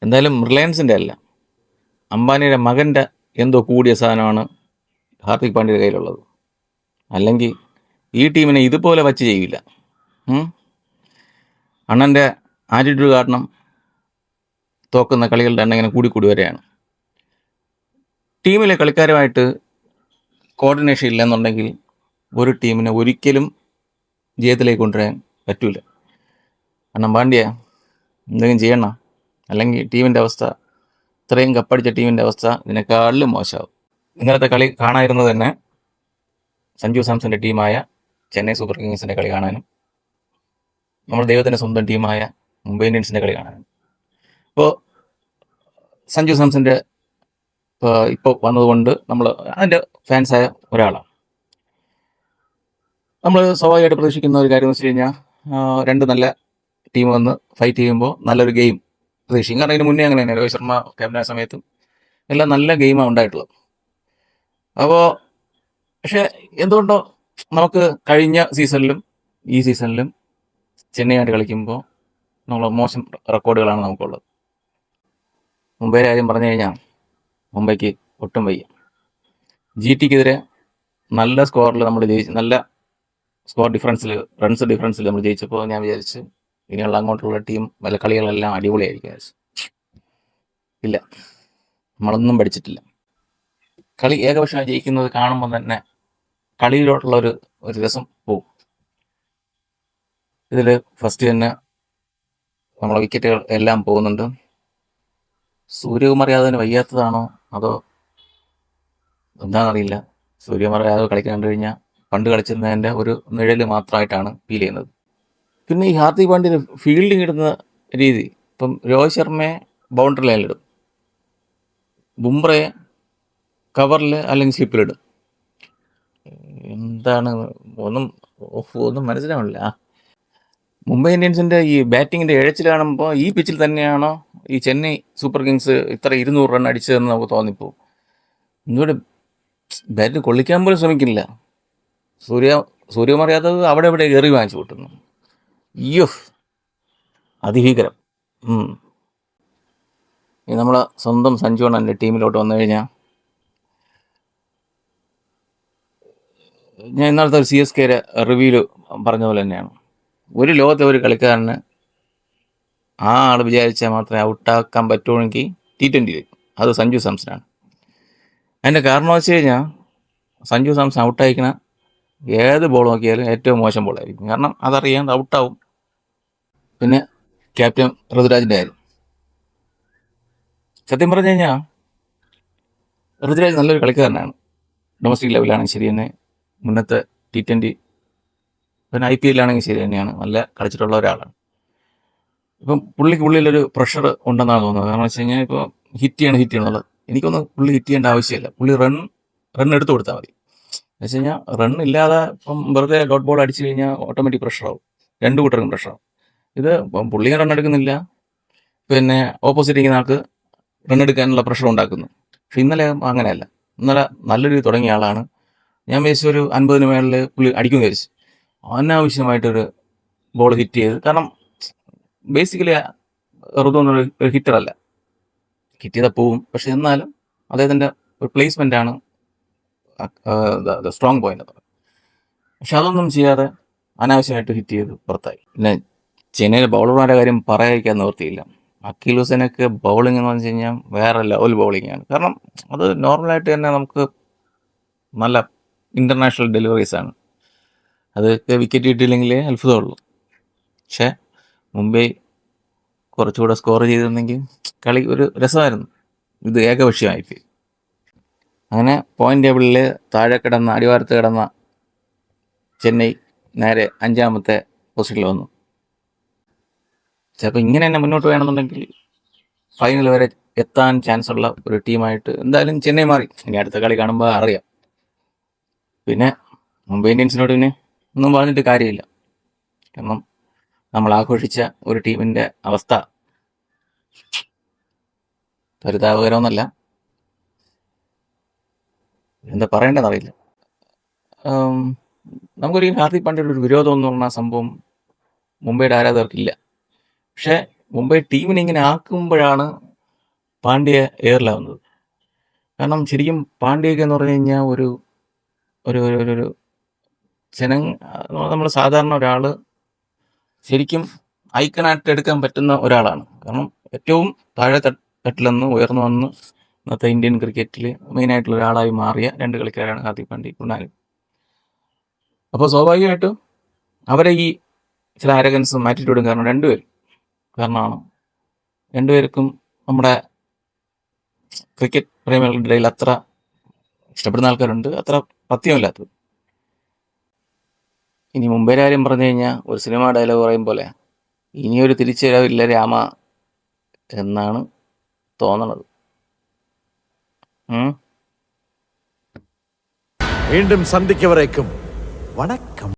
എന്തായാലും റിലയൻസിൻ്റെ അല്ല, അംബാനിയുടെ മകൻ്റെ എന്തോ കൂടിയ സാധനമാണ് ഹാർദിക് പാണ്ഡ്യയുടെ കയ്യിലുള്ളത്. അല്ലെങ്കിൽ ഈ ടീമിനെ ഇതുപോലെ വച്ച് ചെയ്യില്ല. അണ്ണൻ്റെ ആറ്റിറ്റ്യൂഡ് കാരണം തോക്കുന്ന കളികളുടെ എണ്ണം ഇങ്ങനെ കൂടി വരികയാണ്. ടീമിലെ കളിക്കാരുമായിട്ട് കോർഡിനേഷൻ ഇല്ലെന്നുണ്ടെങ്കിൽ ഒരു ടീമിനെ ഒരിക്കലും ജയത്തിലേക്ക് കൊണ്ടുവരാൻ പറ്റൂല. കാരണം പാണ്ഡ്യ എന്തെങ്കിലും ചെയ്യണം, അല്ലെങ്കിൽ ടീമിൻ്റെ അവസ്ഥ, ഇത്രയും കപ്പടിച്ച ടീമിൻ്റെ അവസ്ഥ ഇതിനേക്കാളിലും മോശമാവും. ഇന്നലത്തെ കളി കാണാതിരുന്നത് തന്നെ സഞ്ജു സാംസന്റെ ടീമായ ചെന്നൈ സൂപ്പർ കിങ്സിൻ്റെ കളി കാണാനും നമ്മുടെ ദൈവത്തിൻ്റെ സ്വന്തം ടീമായ മുംബൈ ഇന്ത്യൻസിൻ്റെ കളി കാണാനും. ഇപ്പോൾ സഞ്ജു സാംസന്റെ ഇപ്പോൾ വന്നതുകൊണ്ട് നമ്മൾ അതിൻ്റെ ഫാൻസായ ഒരാളാണ്. നമ്മൾ സ്വാഭാവികമായിട്ട് പ്രതീക്ഷിക്കുന്ന ഒരു കാര്യം എന്ന് വെച്ച് കഴിഞ്ഞാൽ രണ്ട് നല്ല ടീം വന്ന് ഫൈറ്റ് ചെയ്യുമ്പോൾ നല്ലൊരു ഗെയിം പ്രതീക്ഷിക്കും. കാരണം ഇതിന് മുന്നേ അങ്ങനെ തന്നെ രോഹിത് ശർമ്മ ക്യാപ്റ്റനായ സമയത്തും എല്ലാം നല്ല ഗെയിമാണ് ഉണ്ടായിട്ടുള്ളത്. അപ്പോൾ പക്ഷേ എന്തുകൊണ്ടോ നമുക്ക് കഴിഞ്ഞ സീസണിലും ഈ സീസണിലും ചെന്നൈയായിട്ട് കളിക്കുമ്പോൾ നമ്മൾ മോശം റെക്കോർഡുകളാണ് നമുക്കുള്ളത്. മുംബൈയുടെ കാര്യം പറഞ്ഞു കഴിഞ്ഞാൽ മുംബൈക്ക് ഒട്ടും വയ്യ. GTക്കെതിരെ നല്ല സ്കോറിൽ നമ്മൾ ജയിച്ചു, നല്ല സ്കോർ ഡിഫറൻസിൽ, റൺസ് ഡിഫറൻസിൽ നമ്മൾ ജയിച്ചപ്പോൾ ഞാൻ വിചാരിച്ച് ഇനിയുള്ള അങ്ങോട്ടുള്ള ടീം വല്ല കളികളെല്ലാം അടിപൊളിയായിരിക്കും. ഇല്ല, നമ്മളൊന്നും പഠിച്ചിട്ടില്ല. കളി ഏകപക്ഷമായി ജയിക്കുന്നത് കാണുമ്പോൾ തന്നെ കളിയിലോട്ടുള്ള ഒരു രസം പോവും. ഇതിൽ ഫസ്റ്റ് തന്നെ നമ്മളെ വിക്കറ്റുകൾ എല്ലാം പോകുന്നുണ്ട്. സൂര്യകുമാർ യാദവിന് വയ്യാത്തതാണോ അതോ എന്താണെന്നറിയില്ല. സൂര്യകുമാർ യാദവ് കളിക്കാൻ കണ്ടു കഴിഞ്ഞാൽ പണ്ട് കളിച്ചിരുന്നതിൻ്റെ ഒരു നിഴല് മാത്രമായിട്ടാണ് ഫീൽ ചെയ്യുന്നത്. പിന്നെ ഈ ഹാർദിക് പാണ്ഡ്യന് ഫീൽഡിങ് ഇടുന്ന രീതി, ഇപ്പം രോഹിത് ശർമ്മയെ ബൗണ്ടറി ലൈനിലിടും, ബുംറയെ കവറിൽ അല്ലെങ്കിൽ സ്ലിപ്പിലിടും. എന്താണ് ഒന്നും മനസ്സിലാവില്ല. മുംബൈ ഇന്ത്യൻസിൻ്റെ ഈ ബാറ്റിങ്ങിൻ്റെ ഇഴച്ചിൽ കാണുമ്പോൾ ഈ പിച്ചിൽ തന്നെയാണോ ഈ ചെന്നൈ സൂപ്പർ കിങ്സ് ഇത്ര 200 റൺ അടിച്ചതെന്ന് നമുക്ക് തോന്നിപ്പോവും. ഇങ്ങോട്ട് ബാറ്റ് കൊള്ളിക്കാൻ പോലും ശ്രമിക്കില്ല. സൂര്യകുമാർ യാദവ് അവിടെ ഇവിടെ എറി വാങ്ങിച്ചു കൂട്ടുന്നു. അയ്യോ, അതിഭീകരം. ഈ നമ്മളെ സ്വന്തം സഞ്ജു അണ്ണൻ്റെ ടീമിലോട്ട് വന്നു കഴിഞ്ഞാൽ, ഞാൻ ഇന്നലത്തെ ഒരു CSK റിവ്യൂല് പറഞ്ഞ പോലെ തന്നെയാണ്, ഒരു ലോകത്തെ ഒരു കളിക്കാരന് ആ ആൾ വിചാരിച്ചാൽ മാത്രമേ ഔട്ടാക്കാൻ പറ്റുമെങ്കിൽ T20 അത് സഞ്ജു സാംസനാണ്. അതിൻ്റെ കാരണം വെച്ച് കഴിഞ്ഞാൽ സഞ്ജു സാംസൺ ഔട്ടായിരിക്കണ ഏത് ബോൾ നോക്കിയാലും ഏറ്റവും മോശം ബോളായിരിക്കും. കാരണം അതറിയാൻ ഔട്ടാവും. പിന്നെ ക്യാപ്റ്റൻ ഋതുരാജിൻ്റെ കാര്യം, സത്യം പറഞ്ഞു കഴിഞ്ഞാൽ ഋതുരാജ് നല്ലൊരു കളിക്കാരനാണ്. ഡൊമസ്റ്റിക് ലെവലാണെങ്കിൽ ശരി തന്നെ, മുന്നത്തെ T20 പിന്നെ IPL ശരി തന്നെയാണ്, നല്ല കളിച്ചിട്ടുള്ള ഒരാളാണ്. ഇപ്പം പുള്ളിക്ക് ഉള്ളിലൊരു പ്രഷർ ഉണ്ടെന്നാണ് തോന്നുന്നത്. കാരണം വെച്ച് കഴിഞ്ഞാൽ ഇപ്പോൾ ഹിറ്റ് ചെയ്യണുള്ളത് എനിക്കൊന്നും പുള്ളി ഹിറ്റ് ചെയ്യേണ്ട ആവശ്യമില്ല. പുള്ളി റൺ എടുത്തു കൊടുത്താൽ മതി. എന്ന് വെച്ച് കഴിഞ്ഞാൽ റൺ ഇല്ലാതെ ഇപ്പം വെറുതെ ഡോട്ട് ബോൾ അടിച്ചു കഴിഞ്ഞാൽ ഓട്ടോമാറ്റിക് പ്രഷറാവും, രണ്ടു കൂട്ടർക്കും പ്രഷറാവും. ഇത് പുള്ളിയും റൺ എടുക്കുന്നില്ല, പിന്നെ ഓപ്പോസിറ്റ് ഇരിക്കുന്ന ആൾക്ക് റൺ എടുക്കാനുള്ള പ്രഷർ ഉണ്ടാക്കുന്നു. പക്ഷെ ഇന്നലെ അങ്ങനെയല്ല. ഇന്നലെ നല്ലൊരു രീതി തുടങ്ങിയ ആളാണ്. ഞാൻ വിചാരിച്ചു ഒരു 50 മേളിൽ പുള്ളി അടിക്കുമെന്ന് വിചാരിച്ചു. അനാവശ്യമായിട്ടൊരു ബോൾ ഹിറ്റ് ചെയ്ത്. കാരണം ബേസിക്കലി ഋതുവൊന്നും ഒരു ഹിറ്ററല്ല, ഹിറ്റ് ചെയ്താൽ പോവും. പക്ഷെ എന്നാലും അദ്ദേഹത്തിൻ്റെ ഒരു പ്ലേസ്മെൻ്റ് ആണ് സ്ട്രോങ് പോയിന്റ്. പക്ഷെ അതൊന്നും ചെയ്യാതെ അനാവശ്യമായിട്ട് ഹിറ്റ് ചെയ്ത് പുറത്തായി. പിന്നെ ചെന്നൈയിലെ ബൗളർമാരുടെ കാര്യം പറയാതിരിക്കാൻ നിവൃത്തിയില്ല. അഖിൽ ഹുസൈനൊക്കെ ബൗളിംഗ് എന്ന് പറഞ്ഞു കഴിഞ്ഞാൽ വേറെ ലെവൽ ബൗളിംഗാണ്. കാരണം അത് നോർമലായിട്ട് തന്നെ നമുക്ക് നല്ല ഇൻ്റർനാഷണൽ ഡെലിവറീസാണ്. അതൊക്കെ വിക്കറ്റ് കിട്ടിയില്ലെങ്കിലേ അത്ഭുതമുള്ളൂ. പക്ഷേ മുംബൈ കുറച്ചുകൂടെ സ്കോർ ചെയ്തിരുന്നെങ്കിൽ കളി ഒരു രസമായിരുന്നു. ഇത് ഏകപക്ഷീയമായിപ്പോയി. അങ്ങനെ പോയിന്റ് ടേബിളിൽ താഴെ കിടന്ന, അടിവാരത്ത് കിടന്ന ചെന്നൈ നേരെ 5ാമത്തെ പൊസിഷനിൽ വന്നു. ചിലപ്പോൾ ഇങ്ങനെ തന്നെ മുന്നോട്ട് വേണമെന്നുണ്ടെങ്കിൽ ഫൈനൽ വരെ എത്താൻ ചാൻസ് ഉള്ള ഒരു ടീമായിട്ട് എന്തായാലും ചെന്നൈ മാറി. ഇനി അടുത്ത കളി കാണുമ്പോൾ അറിയാം. പിന്നെ മുംബൈ ഇന്ത്യൻസിനോട് പിന്നെ ഒന്നും പറഞ്ഞിട്ട് കാര്യമില്ല. കാരണം നമ്മൾ ആഘോഷിച്ച ഒരു ടീമിൻ്റെ അവസ്ഥ പരിതാപകരമൊന്നല്ല, എന്താ പറയേണ്ടതെന്നറിയില്ല. നമുക്കൊരിക്കലും ഹാർദിക് പാണ്ഡ്യയുടെ ഒരു വിരോധം എന്ന് പറഞ്ഞ സംഭവം മുംബൈയുടെ ആരാധകർക്കില്ല. പക്ഷേ മുംബൈ ടീമിനെ ഇങ്ങനെ ആക്കുമ്പോഴാണ് പാണ്ഡ്യ എയറിലാവുന്നത്. കാരണം ശരിക്കും പാണ്ഡ്യയൊക്കെ എന്ന് പറഞ്ഞു കഴിഞ്ഞാൽ ഒരു ഒരു ഒരു ഒരു ഒരു നമ്മൾ സാധാരണ ഒരാൾ ശരിക്കും ഐക്കണായിട്ട് എടുക്കാൻ പറ്റുന്ന ഒരാളാണ്. കാരണം ഏറ്റവും താഴെ തട്ടിൽ നിന്ന് ഉയർന്നു വന്ന് ഇന്നത്തെ ഇന്ത്യൻ ക്രിക്കറ്റിൽ മെയിനായിട്ടുള്ള ഒരാളായി മാറിയ 2 കളിക്കാരാണ് ഹാർദിക് പാണ്ഡ്യയും കൃണാലും. അപ്പോൾ സ്വാഭാവികമായിട്ടും അവരെ ഈ ചില ആരഗൻസും ആറ്റിറ്റ്യൂഡും കാരണം കാരണമാണ് രണ്ടുപേർക്കും നമ്മുടെ ക്രിക്കറ്റ് പ്രേമികളുടെ ഇടയിൽ അത്ര ഇഷ്ടപ്പെടുന്ന ആൾക്കാരുണ്ട്, അത്ര പഥ്യമില്ലാത്തത്. ഇനി മുംബൈ കാര്യം പറഞ്ഞു കഴിഞ്ഞാൽ ഒരു സിനിമ ഡയലോഗ് പറയും പോലെ ഇനിയൊരു തിരിച്ചുവരവില്ല രാമ എന്നാണ് തോന്നണത്. மீண்டும் சந்திக்க வரைக்கும் வணக்கம்.